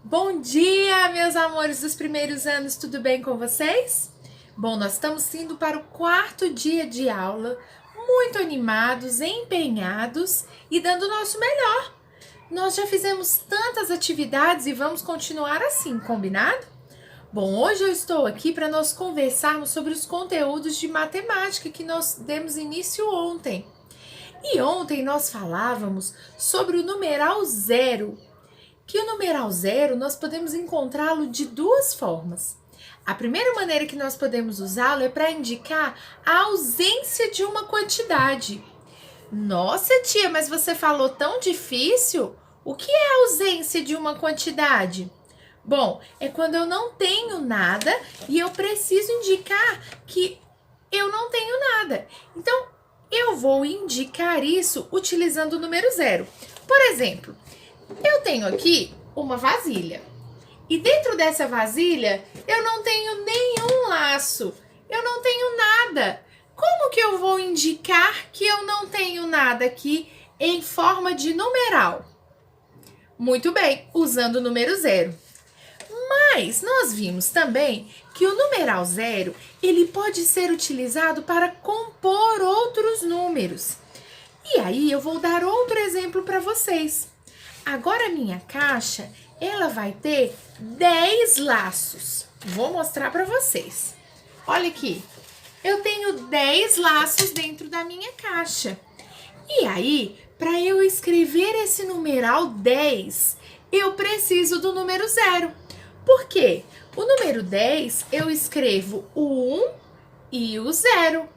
Bom dia, meus amores dos primeiros anos, tudo bem com vocês? Bom, nós estamos indo para o quarto dia de aula, muito animados, empenhados e dando o nosso melhor. Nós já fizemos tantas atividades e vamos continuar assim, combinado? Bom, hoje eu estou aqui para nós conversarmos sobre os conteúdos de matemática que nós demos início ontem. E ontem nós falávamos sobre o numeral zero, que o numeral zero nós podemos encontrá-lo de duas formas. A primeira maneira que nós podemos usá-lo é para indicar a ausência de uma quantidade. Nossa, tia, mas você falou tão difícil? O que é a ausência de uma quantidade? Bom, é quando eu não tenho nada e eu preciso indicar que eu não tenho nada. Então, eu vou indicar isso utilizando o número zero. Por exemplo, eu tenho aqui uma vasilha e dentro dessa vasilha eu não tenho nenhum laço, eu não tenho nada. Como que eu vou indicar que eu não tenho nada aqui em forma de numeral? Muito bem, usando o número zero. Mas nós vimos também que o numeral zero ele pode ser utilizado para compor outros números. E aí eu vou dar outro exemplo para vocês. Agora a minha caixa, ela vai ter 10 laços. Vou mostrar para vocês. Olha aqui, eu tenho 10 laços dentro da minha caixa. E aí, para eu escrever esse numeral 10, eu preciso do número zero. Por quê? O número 10, eu escrevo o 1 e o 0.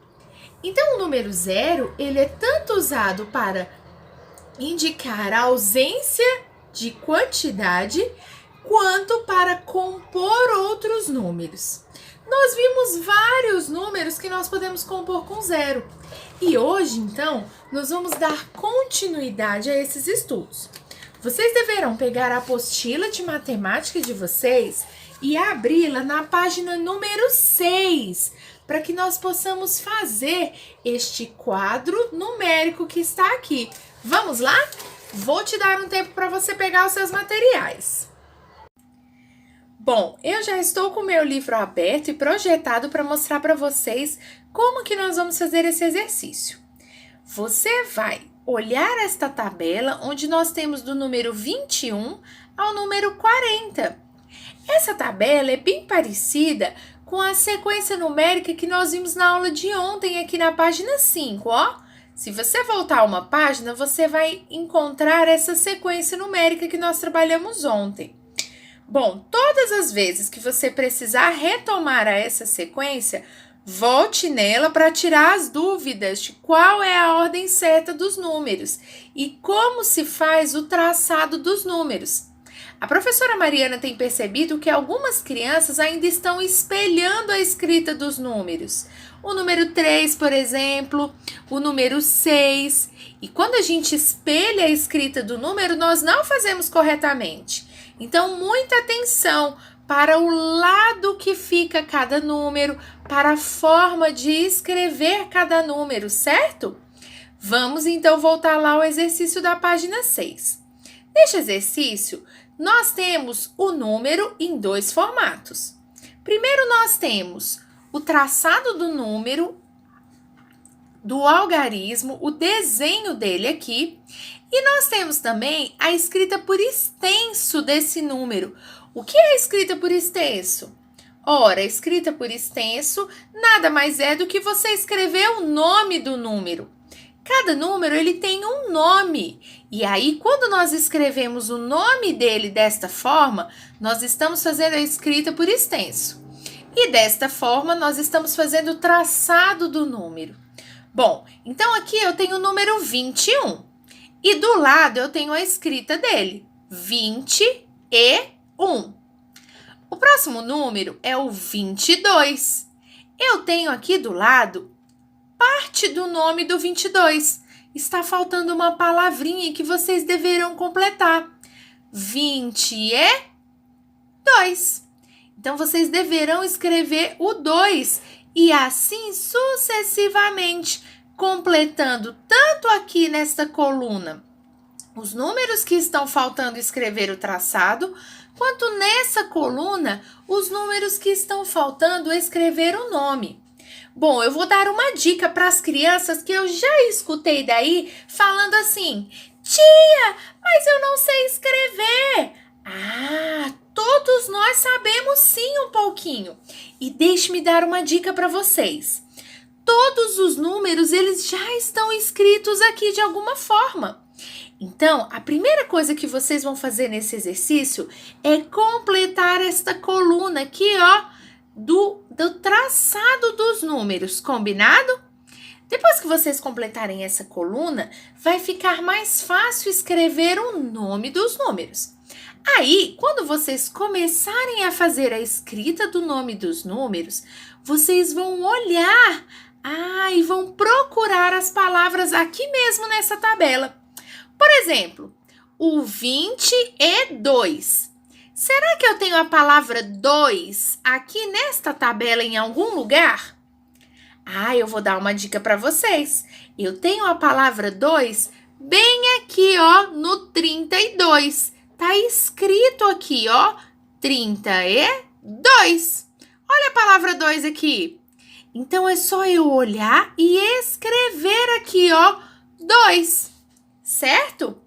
Então, o número 0, ele é tanto usado para indicar a ausência de quantidade, quanto para compor outros números. Nós vimos vários números que nós podemos compor com zero. E hoje, então, nós vamos dar continuidade a esses estudos. Vocês deverão pegar a apostila de matemática de vocês e abri-la na página número 6, para que nós possamos fazer este quadro numérico que está aqui. Vamos lá? Vou te dar um tempo para você pegar os seus materiais. Bom, eu já estou com o meu livro aberto e projetado para mostrar para vocês como que nós vamos fazer esse exercício. Você vai olhar esta tabela onde nós temos do número 21 ao número 40. Essa tabela é bem parecida com a sequência numérica que nós vimos na aula de ontem aqui na página 5, ó. Se você voltar uma página, você vai encontrar essa sequência numérica que nós trabalhamos ontem. Bom, todas as vezes que você precisar retomar a essa sequência, volte nela para tirar as dúvidas de qual é a ordem certa dos números e como se faz o traçado dos números. A professora Mariana tem percebido que algumas crianças ainda estão espelhando a escrita dos números. O número 3, por exemplo, o número 6. E quando a gente espelha a escrita do número, nós não fazemos corretamente. Então, muita atenção para o lado que fica cada número, para a forma de escrever cada número, certo? Vamos então voltar lá ao exercício da página 6. Neste exercício, nós temos o número em dois formatos. Primeiro, nós temos o traçado do número, do algarismo, o desenho dele aqui. E nós temos também a escrita por extenso desse número. O que é a escrita por extenso? Ora, a escrita por extenso nada mais é do que você escrever o nome do número. Cada número ele tem um nome, e aí quando nós escrevemos o nome dele desta forma, nós estamos fazendo a escrita por extenso. E desta forma nós estamos fazendo o traçado do número. Bom, então aqui eu tenho o número 21, e do lado eu tenho a escrita dele, 21. O próximo número é o 22. Eu tenho aqui do lado parte do nome do 22. Está faltando uma palavrinha que vocês deverão completar. 22. Então, vocês deverão escrever o 2 e assim sucessivamente, completando tanto aqui nesta coluna os números que estão faltando escrever o traçado, quanto nessa coluna, os números que estão faltando escrever o nome. Bom, eu vou dar uma dica para as crianças que eu já escutei daí falando assim: tia, mas eu não sei escrever. Ah, todos nós sabemos sim um pouquinho. E deixe-me dar uma dica para vocês. Todos os números, eles já estão escritos aqui de alguma forma. Então, a primeira coisa que vocês vão fazer nesse exercício é completar esta coluna aqui, ó, do traçado dos números, combinado? Depois que vocês completarem essa coluna, vai ficar mais fácil escrever o nome dos números. Aí, quando vocês começarem a fazer a escrita do nome dos números, vocês vão olhar, e vão procurar as palavras aqui mesmo nessa tabela. Por exemplo, o 22. Será que eu tenho a palavra 2 aqui nesta tabela em algum lugar? Eu vou dar uma dica para vocês. Eu tenho a palavra 2 bem aqui, ó, no 32. Tá escrito aqui, ó, 32. Olha a palavra 2 aqui. Então, é só eu olhar e escrever aqui, ó, 2. Certo?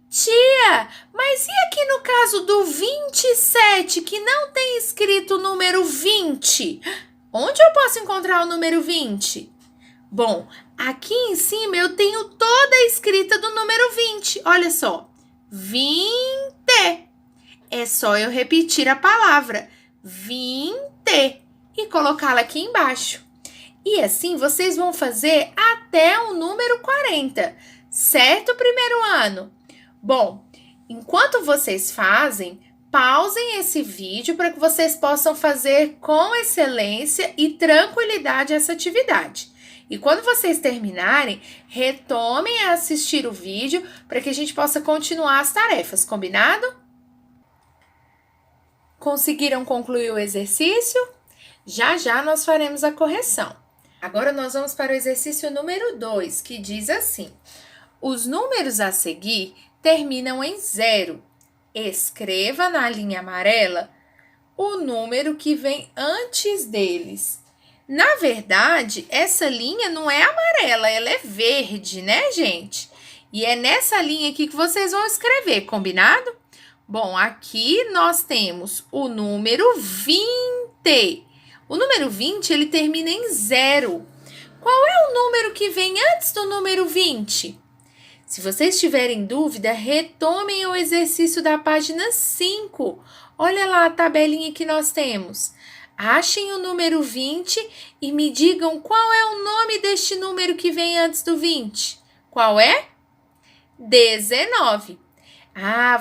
Tia, mas e aqui no caso do 27, que não tem escrito o número 20? Onde eu posso encontrar o número 20? Bom, aqui em cima eu tenho toda a escrita do número 20. Olha só, 20. É só eu repetir a palavra 20 e colocá-la aqui embaixo. E assim vocês vão fazer até o número 40. Certo, primeiro ano? Bom, enquanto vocês fazem, pausem esse vídeo para que vocês possam fazer com excelência e tranquilidade essa atividade. E quando vocês terminarem, retomem a assistir o vídeo para que a gente possa continuar as tarefas, combinado? Conseguiram concluir o exercício? Já já nós faremos a correção. Agora nós vamos para o exercício número 2, que diz assim: os números a seguir terminam em 0. Escreva na linha amarela o número que vem antes deles. Na verdade, essa linha não é amarela, ela é verde, né, gente? E é nessa linha aqui que vocês vão escrever, combinado? Bom, aqui nós temos o número 20. O número 20, ele termina em 0. Qual é o número que vem antes do número 20? Se vocês tiverem dúvida, retomem o exercício da página 5. Olha lá a tabelinha que nós temos. Achem o número 20 e me digam qual é o nome deste número que vem antes do 20. Qual é? 19.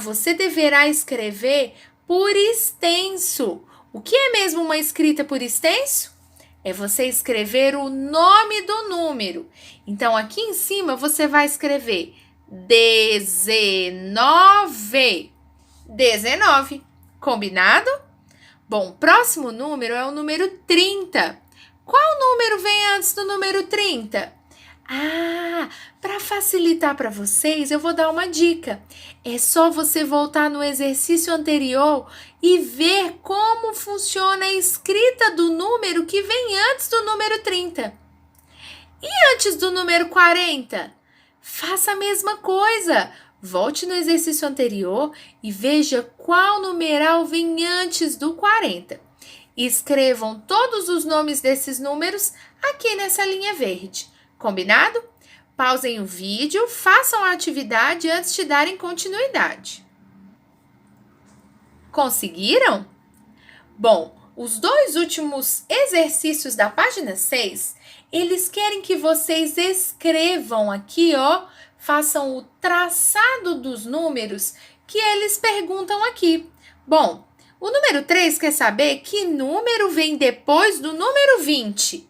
Você deverá escrever por extenso. O que é mesmo uma escrita por extenso? É você escrever o nome do número. Então, aqui em cima, você vai escrever 19. 19. Combinado? Bom, o próximo número é o número 30. Qual número vem antes do número 30? Para facilitar para vocês, eu vou dar uma dica. É só você voltar no exercício anterior e ver como funciona a escrita do número que vem antes do número 30. E antes do número 40? Faça a mesma coisa. Volte no exercício anterior e veja qual numeral vem antes do 40. Escrevam todos os nomes desses números aqui nessa linha verde. Combinado? Pausem o vídeo, façam a atividade antes de darem continuidade. Conseguiram? Bom, os dois últimos exercícios da página 6, eles querem que vocês escrevam aqui, ó, façam o traçado dos números que eles perguntam aqui. Bom, o número 3 quer saber que número vem depois do número 20.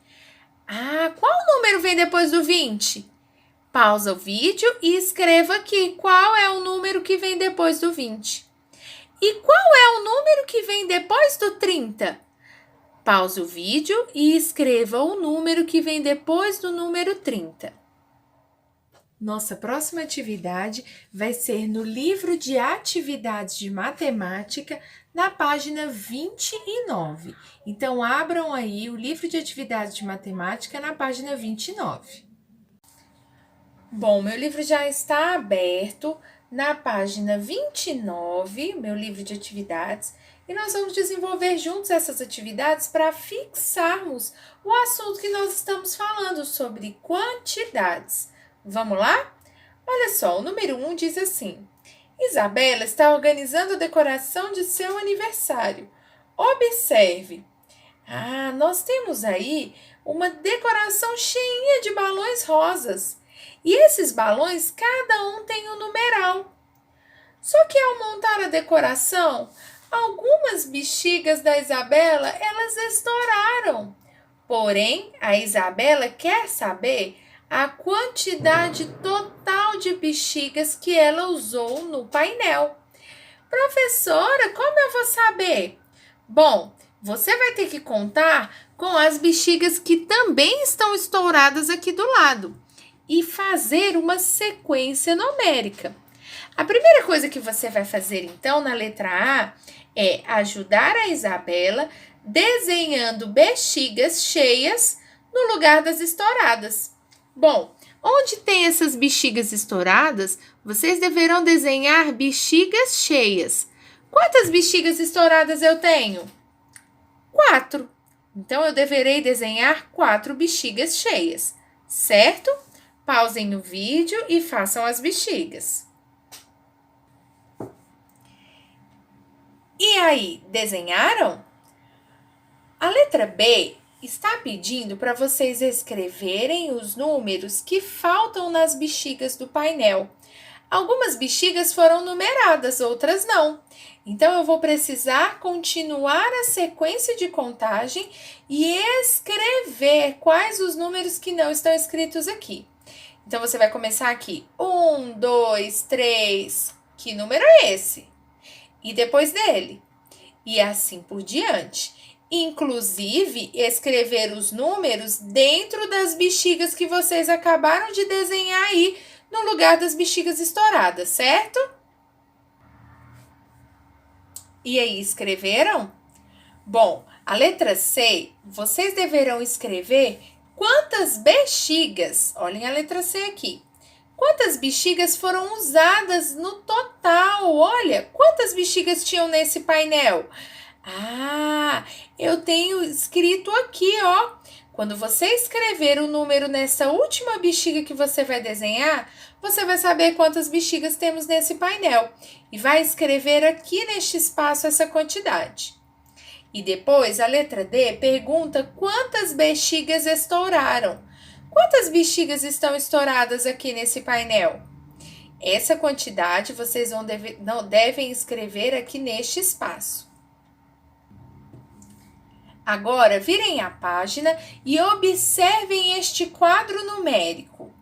Qual número vem depois do 20? Pausa o vídeo e escreva aqui qual é o número que vem depois do 20. E qual é o número que vem depois do 30? Pause o vídeo e escreva o número que vem depois do número 30. Nossa próxima atividade vai ser no livro de atividades de matemática, na página 29. Então, abram aí o livro de atividades de matemática na página 29. Bom, meu livro já está aberto na página 29, meu livro de atividades, e nós vamos desenvolver juntos essas atividades para fixarmos o assunto que nós estamos falando sobre quantidades. Vamos lá? Olha só, o número 1 diz assim: Isabela está organizando a decoração de seu aniversário. Observe. Nós temos aí uma decoração cheinha de balões rosas. E esses balões, cada um tem um numeral. Só que ao montar a decoração, algumas bexigas da Isabela, elas estouraram. Porém, a Isabela quer saber a quantidade total de bexigas que ela usou no painel. Professora, como eu vou saber? Bom, você vai ter que contar com as bexigas que também estão estouradas aqui do lado e fazer uma sequência numérica. A primeira coisa que você vai fazer, então, na letra A, é ajudar a Isabela desenhando bexigas cheias no lugar das estouradas. Bom, onde tem essas bexigas estouradas, vocês deverão desenhar bexigas cheias. Quantas bexigas estouradas eu tenho? 4. Então, eu deverei desenhar 4 bexigas cheias, certo? Pausem o vídeo e façam as bexigas. E aí, desenharam? A letra B está pedindo para vocês escreverem os números que faltam nas bexigas do painel. Algumas bexigas foram numeradas, outras não. Então, eu vou precisar continuar a sequência de contagem e escrever quais os números que não estão escritos aqui. Então, você vai começar aqui. 1, 2, 3. Que número é esse? E depois dele. E assim por diante. Inclusive, escrever os números dentro das bexigas que vocês acabaram de desenhar aí, no lugar das bexigas estouradas, certo? E aí, escreveram? Bom, a letra C, vocês deverão escrever quantas bexigas, olhem a letra C aqui, quantas bexigas foram usadas no total, olha, quantas bexigas tinham nesse painel? Eu tenho escrito aqui, ó. Quando você escrever o número nessa última bexiga que você vai desenhar, você vai saber quantas bexigas temos nesse painel. E vai escrever aqui neste espaço essa quantidade. E depois, a letra D pergunta quantas bexigas estouraram. Quantas bexigas estão estouradas aqui nesse painel? Essa quantidade vocês devem escrever aqui neste espaço. Agora, virem a página e observem este quadro numérico.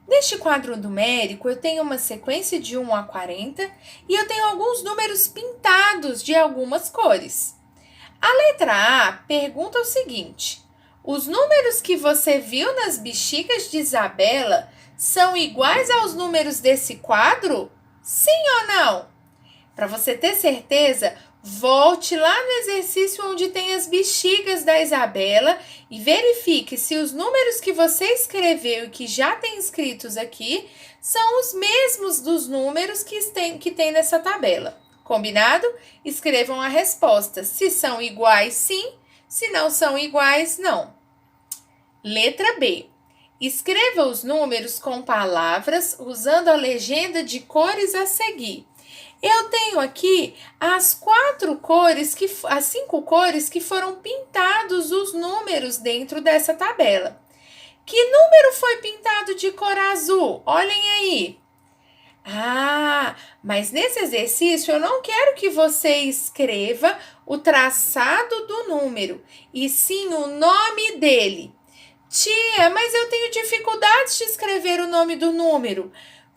Neste quadro numérico, eu tenho uma sequência de 1 a 40 e eu tenho alguns números pintados de algumas cores. A letra A pergunta o seguinte: os números que você viu nas bexigas de Isabela são iguais aos números desse quadro? Sim ou não? Para você ter certeza, volte lá no exercício onde tem as bexigas da Isabela e verifique se os números que você escreveu e que já tem escritos aqui são os mesmos dos números que tem nessa tabela. Combinado? Escrevam a resposta. Se são iguais, sim. Se não são iguais, não. Letra B. Escreva os números com palavras usando a legenda de cores a seguir. Eu tenho aqui as 5 cores que foram pintados os números dentro dessa tabela. Que número foi pintado de cor azul? Olhem aí. Mas nesse exercício eu não quero que você escreva o traçado do número, e sim o nome dele. Tia, mas eu tenho dificuldades de escrever o nome do número.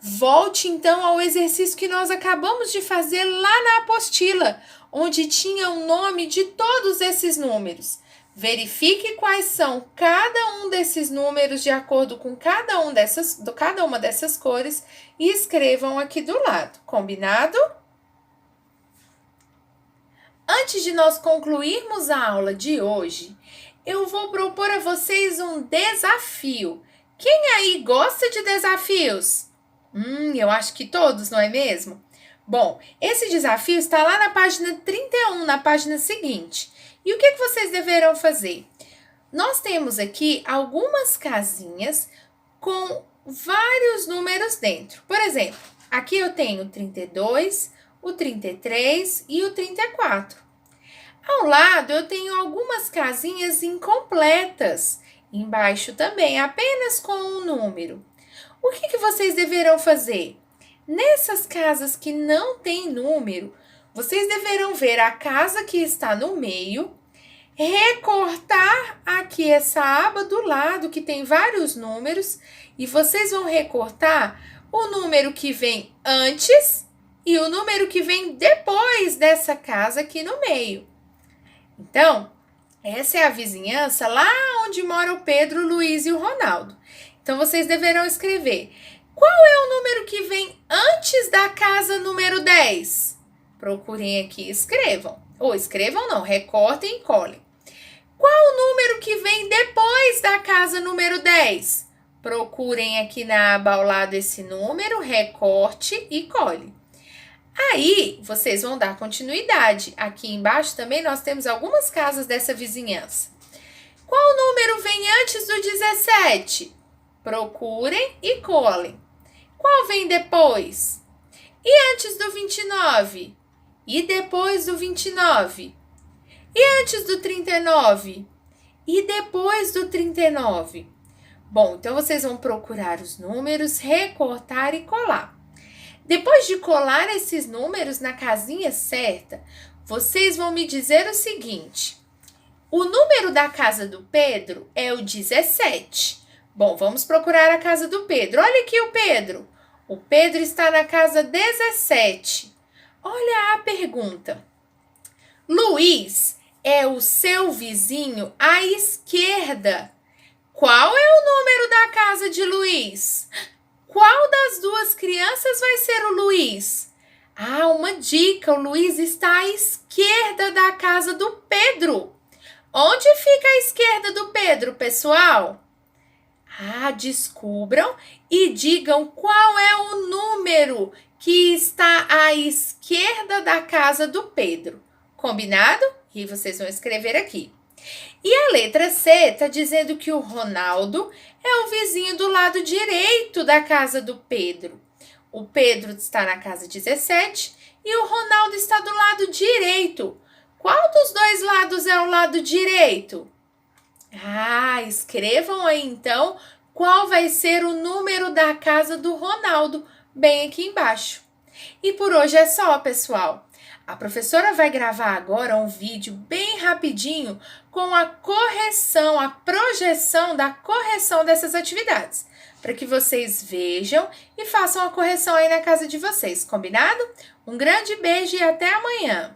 Volte então ao exercício que nós acabamos de fazer lá na apostila, onde tinha o nome de todos esses números. Verifique quais são cada um desses números de acordo com cada uma dessas cores e escrevam aqui do lado. Combinado? Antes de nós concluirmos a aula de hoje, eu vou propor a vocês um desafio. Quem aí gosta de desafios? Eu acho que todos, não é mesmo? Bom, esse desafio está lá na página 31, na página seguinte. E o que vocês deverão fazer? Nós temos aqui algumas casinhas com vários números dentro. Por exemplo, aqui eu tenho o 32, o 33 e o 34. Ao lado eu tenho algumas casinhas incompletas. Embaixo também, apenas com um número. O que vocês deverão fazer? Nessas casas que não tem número, vocês deverão ver a casa que está no meio, recortar aqui essa aba do lado que tem vários números e vocês vão recortar o número que vem antes e o número que vem depois dessa casa aqui no meio. Então, essa é a vizinhança lá onde mora o Pedro, o Luiz e o Ronaldo. Então, vocês deverão escrever: qual é o número que vem antes da casa número 10? Procurem aqui, escrevam. Ou escrevam não, recortem e colhem. Qual o número que vem depois da casa número 10? Procurem aqui na aba ao lado esse número, recorte e colhe. Aí, vocês vão dar continuidade. Aqui embaixo também nós temos algumas casas dessa vizinhança. Qual número vem antes do 17? Procurem e colhem. Qual vem depois? E antes do 29? E depois do 29? E antes do 39? E depois do 39? Bom, então vocês vão procurar os números, recortar e colar. Depois de colar esses números na casinha certa, vocês vão me dizer o seguinte: o número da casa do Pedro é o 17. Bom, vamos procurar a casa do Pedro. Olha aqui o Pedro. O Pedro está na casa 17. Olha a pergunta. Luiz é o seu vizinho à esquerda. Qual é o número da casa de Luiz? Qual das duas crianças vai ser o Luiz? Ah, uma dica, o Luiz está à esquerda da casa do Pedro. Onde fica a esquerda do Pedro, pessoal? Ah, descubram e digam qual é o número que está à esquerda da casa do Pedro. Combinado? E vocês vão escrever aqui. E a letra C está dizendo que o Ronaldo é o vizinho do lado direito da casa do Pedro. O Pedro está na casa 17 e o Ronaldo está do lado direito. Qual dos dois lados é o lado direito? Ah, escrevam aí então qual vai ser o número da casa do Ronaldo, bem aqui embaixo. E por hoje é só, pessoal. A professora vai gravar agora um vídeo bem rapidinho com a correção, a projeção da correção dessas atividades, para que vocês vejam e façam a correção aí na casa de vocês, combinado? Um grande beijo e até amanhã!